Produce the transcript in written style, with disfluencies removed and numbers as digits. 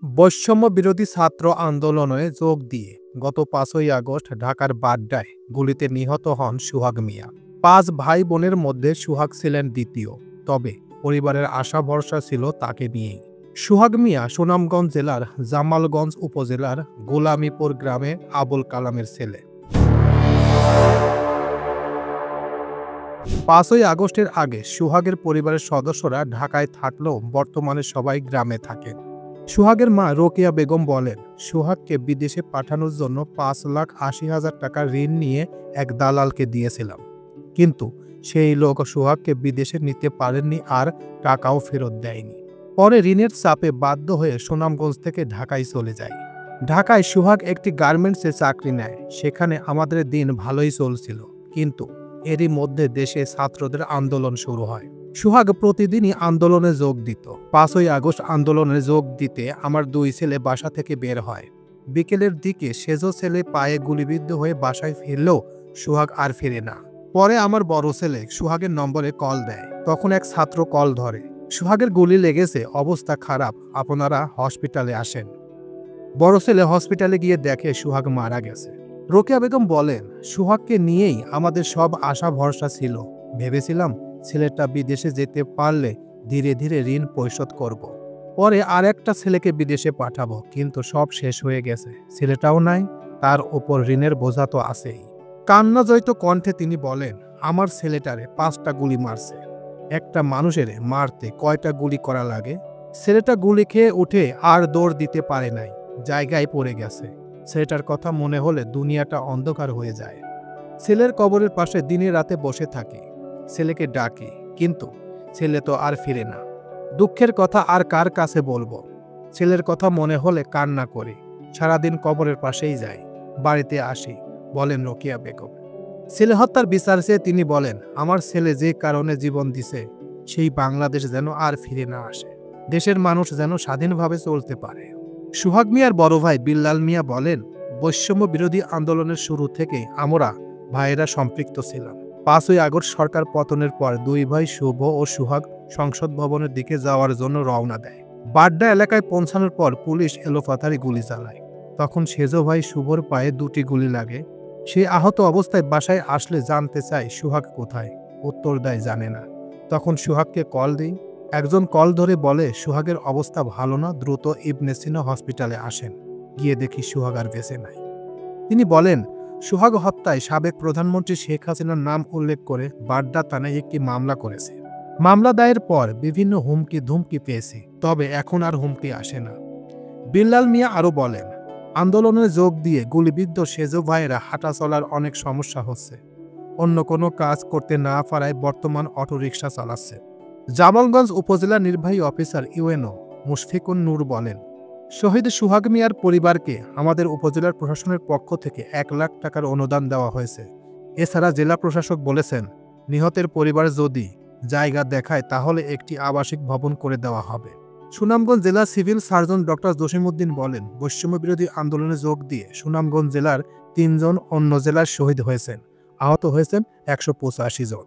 বৈষম্য বিরোধী ছাত্র আন্দোলনে যোগ দিয়ে গত ৫ই আগস্ট ঢাকার বাড্ডায় গুলিতে নিহত হন সোহাগ মিয়া। ৫ ভাই বোনের মধ্যে সোহাগ ছিলেন দ্বিতীয়, তবে পরিবারের আশা ভরসা ছিল তাকে নিয়েই। সোহাগ মিয়া সুনামগঞ্জ জেলার জামালগঞ্জ উপজেলার গোলামীপুর গ্রামে আবুল কালামের ছেলে। ৫ই আগস্টের আগে সোহাগের পরিবারের সদস্যরা ঢাকায় থাকলেও বর্তমানে সবাই গ্রামে থাকেন। সোহাগের মা রোকেয়া বেগম বলেন, সোহাগকে বিদেশে পাঠানোর জন্য ৫,৮০,০০০ টাকা ঋণ নিয়ে এক দালালকে দিয়েছিলাম, কিন্তু সেই লোক সোহাগকে বিদেশে নিতে পারেননি আর টাকাও ফেরত দেয়নি। পরে ঋণের চাপে বাধ্য হয়ে সুনামগঞ্জ থেকে ঢাকায় চলে যায়। ঢাকায় সোহাগ একটি গার্মেন্টসে চাকরি নেয়। সেখানে আমাদের দিন ভালোই চলছিল, কিন্তু এরই মধ্যে দেশে ছাত্রদের আন্দোলন শুরু হয়। সোহাগ প্রতিদিনই আন্দোলনে যোগ দিত। ৫ই আগস্ট আন্দোলনে যোগ দিতে আমার ২ ছেলে বাসা থেকে বের হয়। বিকেলের দিকে সেজো ছেলে পায়ে গুলিবিদ্ধ হয়ে বাসায় ফিরলেও সোহাগ আর ফিরে না। পরে আমার বড় ছেলে সোহাগের নম্বরে কল দেয়। তখন এক ছাত্র কল ধরে, সোহাগের গুলি লেগেছে, অবস্থা খারাপ, আপনারা হসপিটালে আসেন। বড় ছেলে হসপিটালে গিয়ে দেখে সোহাগ মারা গেছে। রোকেয়া বেগম বলেন, সোহাগকে নিয়েই আমাদের সব আশা ভরসা ছিল। ভেবেছিলাম ছেলেটা বিদেশে যেতে পারলে ধীরে ধীরে ঋণ পরিশোধ করব। পরে আর একটা ছেলেকে বিদেশে পাঠাবো, কিন্তু সব শেষ হয়ে গেছে। ছেলেটাও নাই, তার ওপর ঋণের বোঝা তো আছেই। কান্নাজয়িত কণ্ঠে তিনি বলেন, আমার ছেলেটারে 5টা গুলি মারছে। একটা মানুষের মারতে কয়টা গুলি করা লাগে? ছেলেটা গুলি খেয়ে উঠে আর দৌড় দিতে পারে নাই, জায়গায় পড়ে গেছে। ছেলেটার কথা মনে হলে দুনিয়াটা অন্ধকার হয়ে যায়। ছেলের কবরের পাশে দিনে রাতে বসে থাকি, ছেলেকে ডাকি, কিন্তু ছেলে তো আর ফিরে না। দুঃখের কথা আর কার কাছে বলবো? ছেলের কথা মনে হলে কান্না করি। সারাদিন কবরের পাশেই যাই, বাড়িতে আসি, বলেন রোকেয়া বেগম। ছেলে হত্যার বিচার চেয়ে তিনি বলেন, আমার ছেলে যে কারণে জীবন দিছে, সেই বাংলাদেশ যেন আর ফিরে না আসে। দেশের মানুষ যেন স্বাধীনভাবে চলতে পারে। সোহাগ মিয়ার বড় ভাই বিল্লাল মিয়া বলেন, বৈষম্য বিরোধী আন্দোলনের শুরু থেকে আমরা ভাইয়েরা সম্পৃক্ত ছিলাম। ৫ই আগস্ট সরকার পতনের পর ২ ভাই শুভ ও সোহাগ সংসদ ভবনের দিকে যাওয়ার জন্য রওনা দেয়। বাড্ডা এলাকায় পৌঁছানোর পর পুলিশ এলোপাথারি গুলি চালায়। তখন সেজো ভাই শুভর পায়ে 2টি গুলি লাগে। সে আহত অবস্থায় বাসায় আসলে জানতে চায় সোহাগ কোথায়। উত্তর দেয় জানে না। তখন সোহাগকে কল দিই। একজন কল ধরে বলে, সোহাগের অবস্থা ভালো না, দ্রুত ইবনে সিনা হসপিটালে আসেন। গিয়ে দেখি সোহাগ আর বেঁচে নাই। তিনি বলেন, সোহাগ হত্যায় সাবেক প্রধানমন্ত্রী শেখ হাসিনার নাম উল্লেখ করে বাড্ডা থানায় একটি মামলা করেছে। মামলা দায়ের পর বিভিন্ন হুমকি ধুমকি পেয়েছি, তবে এখন আর হুমকি আসে না। বিল্লাল মিয়া আরও বলেন, আন্দোলনে যোগ দিয়ে গুলিবিদ্ধ সেজো ভাইয়েরা হাঁটা চলার অনেক সমস্যা হচ্ছে। অন্য কোনো কাজ করতে না পারায় বর্তমান অটোরিকশা চালাচ্ছে। জামালগঞ্জ উপজেলা নির্বাহী অফিসার ইউএনও মুশফিকুন নূর বলেন, শহীদ সোহাগ মিয়ার পরিবারকে আমাদের উপজেলার প্রশাসনের পক্ষ থেকে ১ লাখ টাকার অনুদান দেওয়া হয়েছে। এছাড়া জেলা প্রশাসক বলেছেন, নিহতের পরিবার যদি জায়গা দেখায় তাহলে একটি আবাসিক ভবন করে দেওয়া হবে। সুনামগঞ্জ জেলা সিভিল সার্জন ডক্টর জসিমউদ্দিন বলেন, বৈষম্য বিরোধী আন্দোলনে যোগ দিয়ে সুনামগঞ্জ জেলার 3 জন অন্য জেলার শহীদ হয়েছেন, আহত হয়েছেন 185 জন।